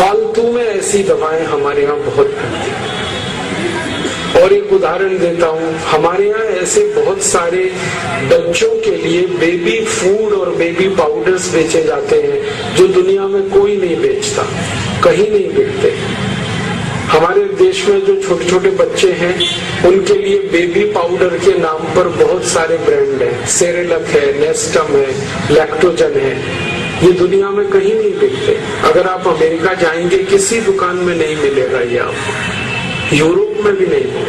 फालतू में ऐसी दवाएं हमारे यहाँ बहुत मिलती हैं। और एक उदाहरण देता हूँ, हमारे यहाँ ऐसे बहुत सारे बच्चों के लिए बेबी फूड और बेबी पाउडर्स बेचे जाते हैं जो दुनिया में कोई नहीं बेचता, कहीं नहीं बिकते। हमारे देश में जो छोटे छोटे बच्चे हैं उनके लिए बेबी पाउडर के नाम पर बहुत सारे ब्रांड हैं, सेरेलक है, नेस्टम है, लैक्टोजन है। ये दुनिया में कहीं नहीं बिकते। अगर आप अमेरिका जाएंगे किसी दुकान में नहीं मिलेगा ये आपको, यूरोप में भी नहीं।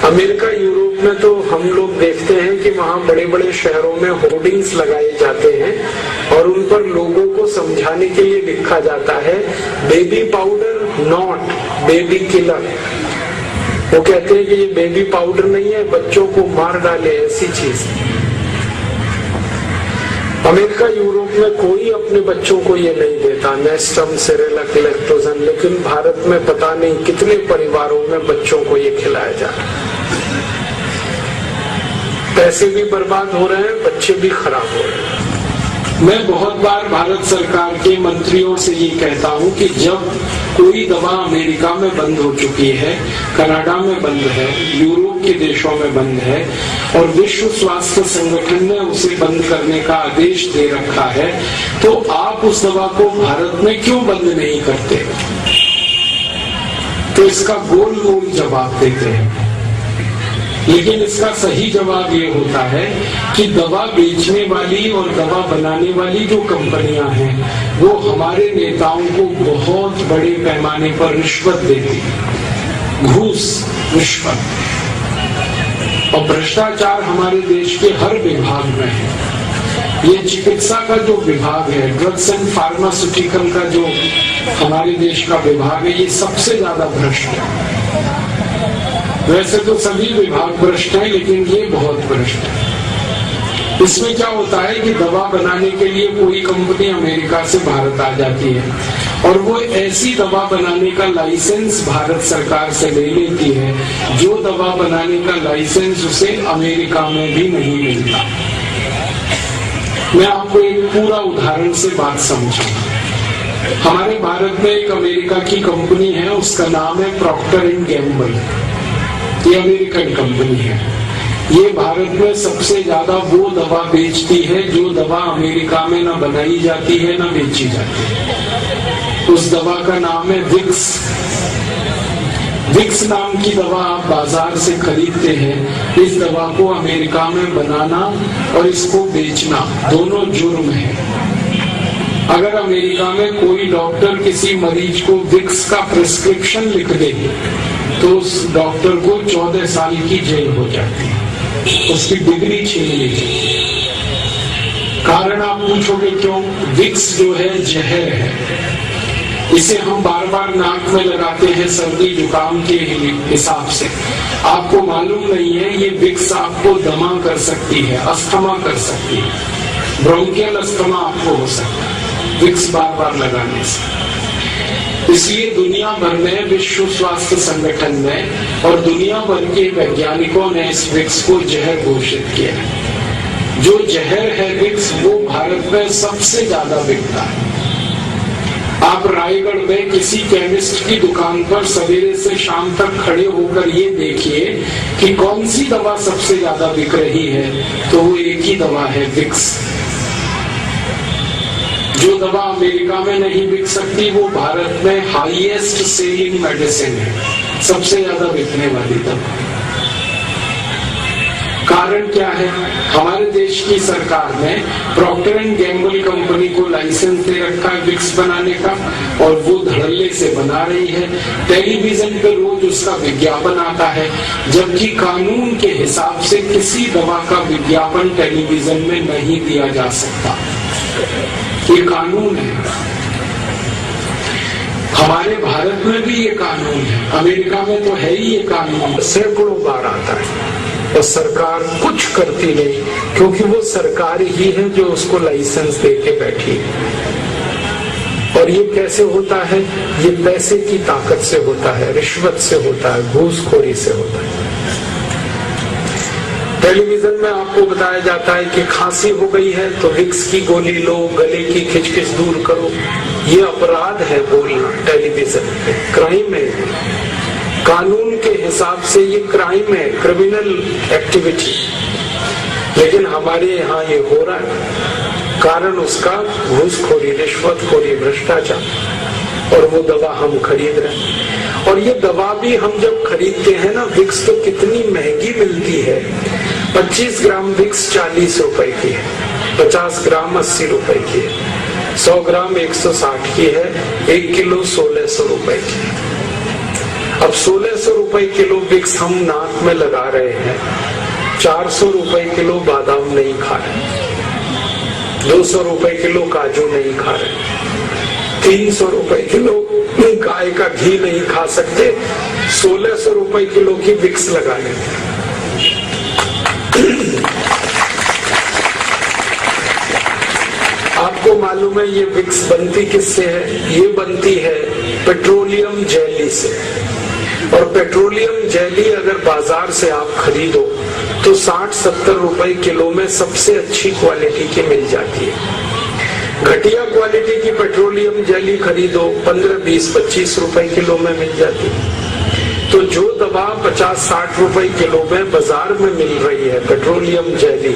अमेरिका यूरोप में तो हम लोग देखते हैं कि वहाँ बड़े बड़े शहरों में होर्डिंग्स लगाए जाते हैं और उन पर लोगों को समझाने के लिए लिखा जाता है baby powder not baby killer. वो कहते हैं कि ये बेबी पाउडर नहीं है, बच्चों को मार डाले ऐसी चीज। अमेरिका यूरोप में कोई अपने बच्चों को ये नहीं देता, नेस्टम, सेरेलक, लैक्टोजन। लेकिन भारत में पता नहीं कितने परिवारों में बच्चों को ये खिलाया जा रहा है। पैसे भी बर्बाद हो रहे हैं, बच्चे भी खराब हो रहे हैं। मैं बहुत बार भारत सरकार के मंत्रियों से ये कहता हूँ कि जब कोई दवा अमेरिका में बंद हो चुकी है, कनाडा में बंद है, यूरोप के देशों में बंद है और विश्व स्वास्थ्य संगठन ने उसे बंद करने का आदेश दे रखा है, तो आप उस दवा को भारत में क्यों बंद नहीं करते? तो इसका गोल गोल जवाब देते हैं। लेकिन इसका सही जवाब ये होता है कि दवा बेचने वाली और दवा बनाने वाली जो कंपनियां हैं वो हमारे नेताओं को बहुत बड़े पैमाने पर रिश्वत देती है, घूस, रिश्वत और भ्रष्टाचार हमारे देश के हर विभाग में है। ये चिकित्सा का जो विभाग है, ड्रग्स एंड फार्मास्यूटिकल का जो हमारे देश का विभाग है, ये सबसे ज्यादा भ्रष्ट है। वैसे तो सभी विभाग भ्रष्ट हैं, लेकिन ये बहुत भ्रष्ट है। इसमें क्या होता है कि दवा बनाने के लिए कोई कंपनी अमेरिका से भारत आ जाती है और वो ऐसी दवा बनाने का लाइसेंस भारत सरकार से ले लेती है जो दवा बनाने का लाइसेंस उसे अमेरिका में भी नहीं मिलता। मैं आपको एक पूरा उदाहरण से बात समझाऊंगा। हमारे भारत में एक अमेरिका की कंपनी है, उसका नाम है प्रॉक्टर एंड गैम्बल। ये अमेरिकन कंपनी है। ये भारत में सबसे ज्यादा वो दवा बेचती है जो दवा अमेरिका में ना बनाई जाती है ना बेची जाती है। उस दवा का नाम है विक्स। विक्स नाम की दवा आप बाजार से खरीदते हैं। इस दवा को अमेरिका में बनाना और इसको बेचना दोनों जुर्म है। अगर अमेरिका में कोई डॉक्टर किसी मरीज को विक्स का प्रिस्क्रिप्शन लिख दे तो उस डॉक्टर को 14 साल की जेल हो जाती है, उसकी डिग्री छीन ली जाती है। कारण आप पूछोगे क्यों? विक्स जो है जहर है। इसे हम बार बार नाक में लगाते हैं सर्दी जुकाम के हिसाब से। आपको मालूम नहीं है ये विक्स आपको दमा कर सकती है, अस्थमा कर सकती है, ब्रोंकियल अस्थमा आपको हो सकता है विक्स बार बार लगाने से। इसलिए दुनिया भर में विश्व स्वास्थ्य संगठन ने और दुनिया भर के वैज्ञानिकों ने इस विक्स को जहर घोषित किया है। जो जहर है विक्स वो भारत में सबसे ज्यादा बिकता है। आप रायगढ़ में किसी केमिस्ट की दुकान पर सवेरे से शाम तक खड़े होकर ये देखिए कि कौन सी दवा सबसे ज्यादा बिक रही है, तो वो एक ही दवा है, विक्स। जो दवा अमेरिका में नहीं बिक सकती वो भारत में हाईएस्ट सेलिंग मेडिसिन है, सबसे ज्यादा बिकने वाली दवा। कारण क्या है? हमारे देश की सरकार ने प्रॉक्टर एंड गैम्बल कंपनी को लाइसेंस दे रखा है विक्स बनाने का और वो धड़ल्ले से बना रही है। टेलीविजन पे रोज उसका विज्ञापन आता है, जबकि कानून के हिसाब से किसी दवा का विज्ञापन टेलीविजन में नहीं दिया जा सकता। ये कानून है। हमारे भारत में भी ये कानून है, अमेरिका में तो है ही ये कानून। सैकड़ों बार आता है और सरकार कुछ करती नहीं, क्योंकि वो सरकार ही है जो उसको लाइसेंस दे के बैठी है। और ये कैसे होता है? ये पैसे की ताकत से होता है, रिश्वत से होता है, घूसखोरी से होता है। टेलीविजन में आपको बताया जाता है कि खांसी हो गई है तो विक्स की गोली लो, गले की खिचखिच दूर करो। ये अपराध है बोलना टेलीविजन पे, क्राइम है। कानून के हिसाब से ये क्राइम है, क्रिमिनल एक्टिविटी, लेकिन हमारे यहाँ ये हो रहा है। कारण उसका घूसखोरी, रिश्वतखोरी, भ्रष्टाचार, और वो दवा हम खरीद रहे हैं। और ये दवा भी हम जब खरीदते हैं ना, विक्स तो कितनी महंगी मिलती है। 25 ग्राम विक्स 40 रुपए की है, 50 ग्राम 80 रुपए की है, 100 ग्राम 160 की है, 1 किलो 1600 रुपए की है। अब 1600 रुपए किलो विक्स हम नाक में लगा रहे हैं, 400 रुपए किलो बादाम नहीं खा रहे, 200 रुपए किलो काजू नहीं खा रहे, 300 रुपए किलो गाय का घी नहीं खा सकते, 1600 रुपए किलो की विक्स लगा लेते। आपको मालूम है ये विक्स बनती किससे है? ये बनती है पेट्रोलियम जेली से। और पेट्रोलियम जेली अगर बाजार से आप खरीदो तो 60-70 रुपए किलो में सबसे अच्छी क्वालिटी की मिल जाती है। घटिया क्वालिटी की पेट्रोलियम जेली खरीदो 15, 20, 25 रुपए किलो में मिल जाती है। तो जो दवा 50-60 रुपए किलो में बाजार में मिल रही है पेट्रोलियम जेली,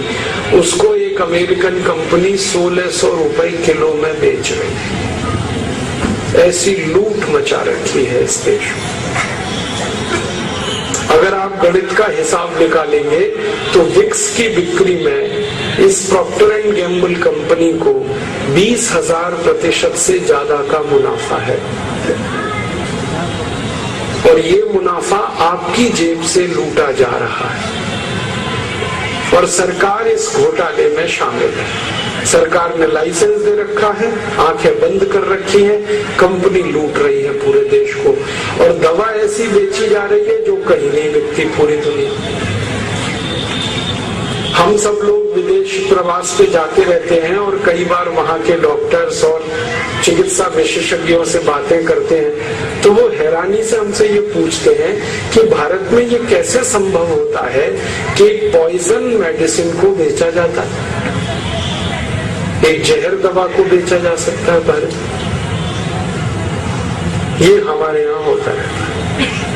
उसको एक अमेरिकन कंपनी 1600 रुपए किलो में बेच रही है। ऐसी लूट मचा रखी है इस देश में। अगर आप गणित का हिसाब निकालेंगे तो विक्स की बिक्री में इस प्रॉक्टर एंड गैम्बल कंपनी को 20,000% से ज्यादा का मुनाफा है। और ये मुनाफा आपकी जेब से लूटा जा रहा है और सरकार इस घोटाले में शामिल है। सरकार ने लाइसेंस दे रखा है, आंखें बंद कर रखी है, कंपनी लूट रही है पूरे देश को। और दवा ऐसी बेची जा रही है जो कहीं नहीं बिकती पूरी दुनिया। हम सब लोग विदेश प्रवास पे जाते रहते हैं और कई बार वहाँ के डॉक्टर्स और चिकित्सा विशेषज्ञों से बातें करते हैं तो वो हैरानी से हमसे ये पूछते हैं कि भारत में ये कैसे संभव होता है कि पॉइजन मेडिसिन को बेचा जाता है, एक जहर दवा को बेचा जा सकता है भारत। ये हमारे यहाँ होता है।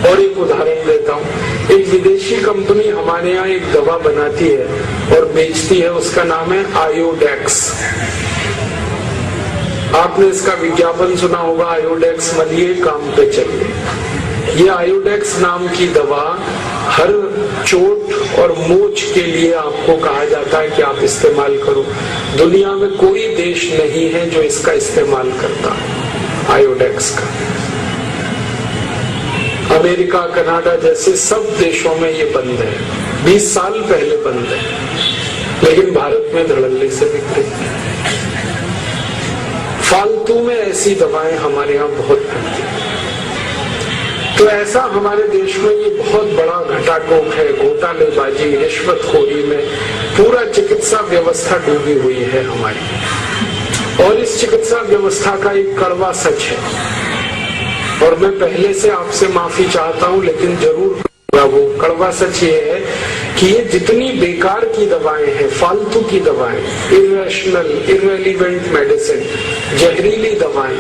और एक उदाहरण देता हूँ, एक विदेशी कंपनी हमारे यहाँ एक दवा बनाती है और बेचती है, उसका नाम है आयोडेक्स। आपने इसका विज्ञापन सुना होगा, आयोडेक्स मलिए काम पे चलिए। ये आयोडेक्स नाम की दवा हर चोट और मोच के लिए आपको कहा जाता है कि आप इस्तेमाल करो। दुनिया में कोई देश नहीं है जो इसका इस्तेमाल करता है आयोडेक्स का। अमेरिका, कनाडा जैसे सब देशों में ये बंद है, 20 साल पहले बंद है, लेकिन भारत में धड़ल्ले से बिक रही है। फालतू में ऐसी दवाएं हमारे यहाँ बहुत बनती है। तो ऐसा हमारे देश में ये बहुत बड़ा घटाटोप है, घोटालेबाजी, रिश्वतखोरी में पूरा चिकित्सा व्यवस्था डूबी हुई है हमारी। और इस चिकित्सा व्यवस्था का एक कड़वा सच है और मैं पहले से आपसे माफी चाहता हूं, लेकिन जरूर वो कड़वा सच ये है कि ये जितनी बेकार की दवाएं हैं, फालतू की दवाएं, इरेशनल, इररेलेवेंट मेडिसिन, जहरीली दवाएं,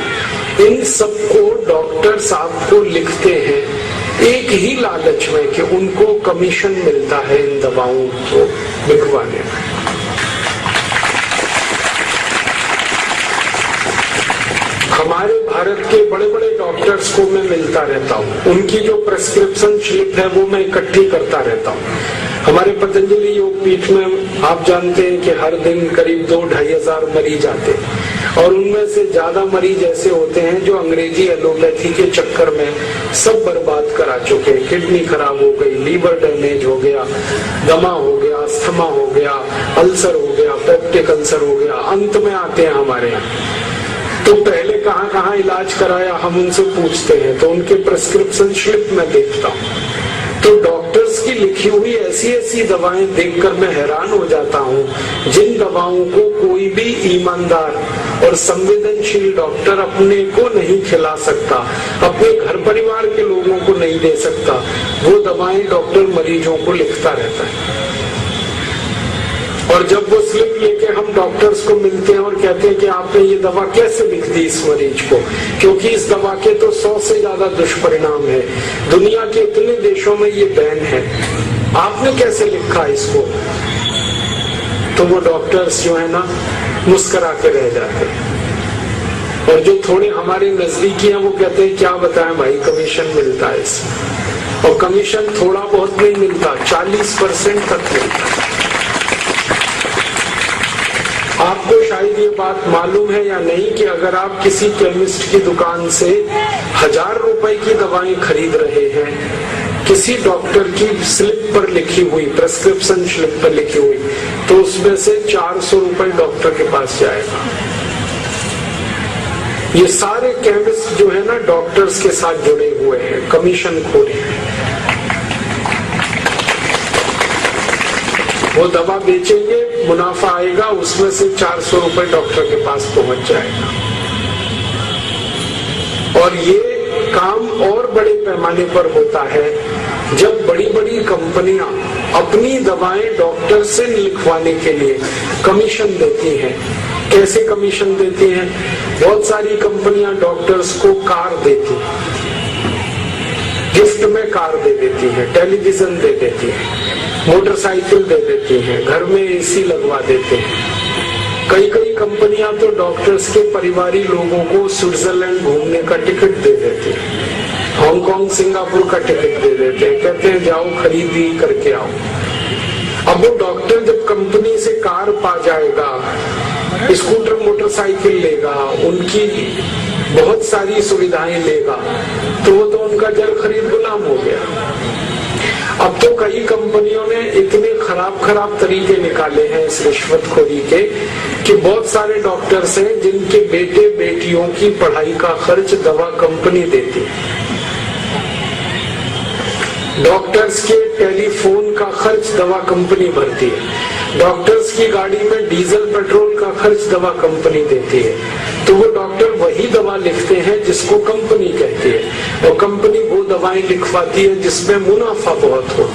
इन सबको डॉक्टर्स आपको लिखते हैं एक ही लालच में कि उनको कमीशन मिलता है इन दवाओं को बिकवाने में। हमारे भारत के बड़े बड़े डॉक्टर्स को मैं मिलता रहता हूँ, उनकी जो प्रेस्क्रिप्शन स्लिप है वो मैं इकट्ठी करता रहता हूँ। हमारे पतंजलि योग पीठ में आप जानते हैं कि हर दिन करीब 2-2.5 हजार मरीज आते हैं और उनमें से ज्यादा मरीज ऐसे होते हैं जो अंग्रेजी एलोपैथी के चक्कर में सब बर्बाद करा चुके हैं। किडनी खराब हो गई, लीवर डैमेज हो गया, दमा हो गया, अस्थमा हो गया, अल्सर हो गया, पेप्टिक अल्सर हो गया, अंत में आते हैं हमारे यहाँ। तो पहले कहाँ इलाज कराया हम उनसे पूछते हैं, तो उनके प्रेस्क्रिप्शन स्लिप में देखता हूँ तो डॉक्टर्स की लिखी हुई ऐसी ऐसी दवाएं देखकर मैं हैरान हो जाता हूँ जिन दवाओं को कोई भी ईमानदार और संवेदनशील डॉक्टर अपने को नहीं खिला सकता, अपने घर परिवार के लोगों को नहीं दे सकता, वो दवाएं डॉक्टर मरीजों को लिखता रहता है। और जब वो स्लिप लेके हम डॉक्टर्स को मिलते हैं और कहते हैं कि आपने ये दवा कैसे लिख दी इस मरीज को, क्योंकि इस दवा के तो 100 से ज्यादा दुष्परिणाम है, दुनिया के इतने देशों में ये बैन है, आपने कैसे लिखा इसको, तो वो डॉक्टर्स जो है ना मुस्कुरा के रह जाते हैं। और जो थोड़े हमारे नजदीकी हैं वो कहते हैं क्या बताएं भाई, कमीशन मिलता है इसमें, और कमीशन थोड़ा बहुत नहीं मिलता, 40% तक मिलता है। आपको शायद ये बात मालूम है या नहीं कि अगर आप किसी केमिस्ट की दुकान से 1000 रुपए की दवाएं खरीद रहे हैं, किसी डॉक्टर की स्लिप पर लिखी हुई, प्रेस्क्रिप्शन स्लिप पर लिखी हुई, तो उसमें से 400 रुपए डॉक्टर के पास जाएगा। ये सारे केमिस्ट जो है ना डॉक्टर्स के साथ जुड़े हुए हैं, कमीशन खोरी हैं। वो दवा बेचेंगे, मुनाफा आएगा, उसमें से 400 रुपए डॉक्टर के पास पहुंच जाएगा। और ये काम और बड़े पैमाने पर होता है जब बड़ी बड़ी कंपनियां अपनी दवाएं डॉक्टर से लिखवाने के लिए कमीशन देती हैं। कैसे कमीशन देती हैं? बहुत सारी कंपनियां डॉक्टर्स को कार देती हैं, गिफ्ट में कार दे देती है, टेलीविजन दे देती है, मोटरसाइकिल दे देती हैं, घर में एसी लगवा देते हैं। कई कई कंपनियां तो डॉक्टर्स के परिवारी लोगों को स्विट्जरलैंड घूमने का टिकट दे देती हैं, हांगकांग सिंगापुर का टिकट दे देते हैं, कहते हैं जाओ खरीदी करके आओ। अब वो डॉक्टर जब कंपनी से कार पा जाएगा, स्कूटर मोटरसाइकिल लेगा, उनकी बहुत सारी सुविधाएं लेगा, तो वो तो उनका जल खरीद गुलाम हो गया। अब तो कई कंपनियों ने इतने खराब तरीके निकाले हैं इस रिश्वतखोरी के कि बहुत सारे डॉक्टर्स हैं जिनके बेटे बेटियों की पढ़ाई का खर्च दवा कंपनी देती है, डॉक्टर्स के टेलीफोन का खर्च दवा कंपनी भरती है, डॉक्टर्स की गाड़ी में डीजल पेट्रोल का खर्च दवा कंपनी देती है। तो वो डॉक्टर वही दवा लिखते हैं जिसको कंपनी कहती है, और कंपनी वो दवाएं लिखवाती है जिसमें मुनाफा बहुत हो,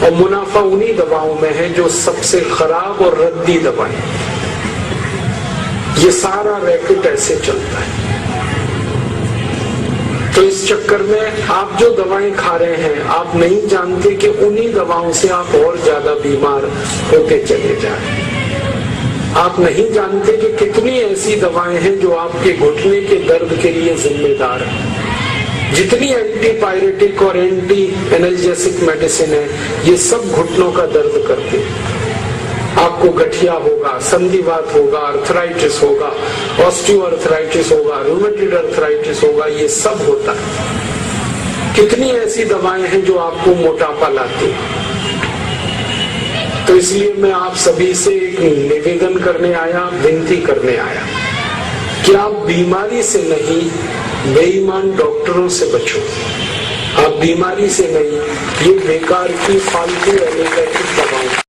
और मुनाफा उन्हीं दवाओं में है जो सबसे खराब और रद्दी दवाएं। ये सारा रैकेट ऐसे चलता है। तो इस चक्कर में आप जो दवाएं खा रहे हैं, आप नहीं जानते कि उन्हीं दवाओं से आप और ज्यादा बीमार होते चले जा रहे हैं। आप नहीं जानते कि कितनी ऐसी दवाएं हैं जो आपके घुटने के दर्द के लिए जिम्मेदार है। जितनी एंटीपायरेटिक और एंटी एनाल्जेसिक मेडिसिन है, ये सब घुटनों का दर्द करते हैं। आपको गठिया होगा, संधिवात होगा, अर्थराइटिस होगा, ऑस्टियोआर्थराइटिस होगा, रूमेटॉइड अर्थराइटिस होगा, ये सब होता है। कितनी ऐसी दवाएं हैं जो आपको मोटापा लाती हैं। तो इसलिए मैं आप सभी से एक निवेदन करने आया, विनती करने आया कि आप बीमारी से नहीं, बेईमान डॉक्टरों से बचो। आप बीमारी से नहीं, ये बेकार की फालतू एलोपैथिक दवाओं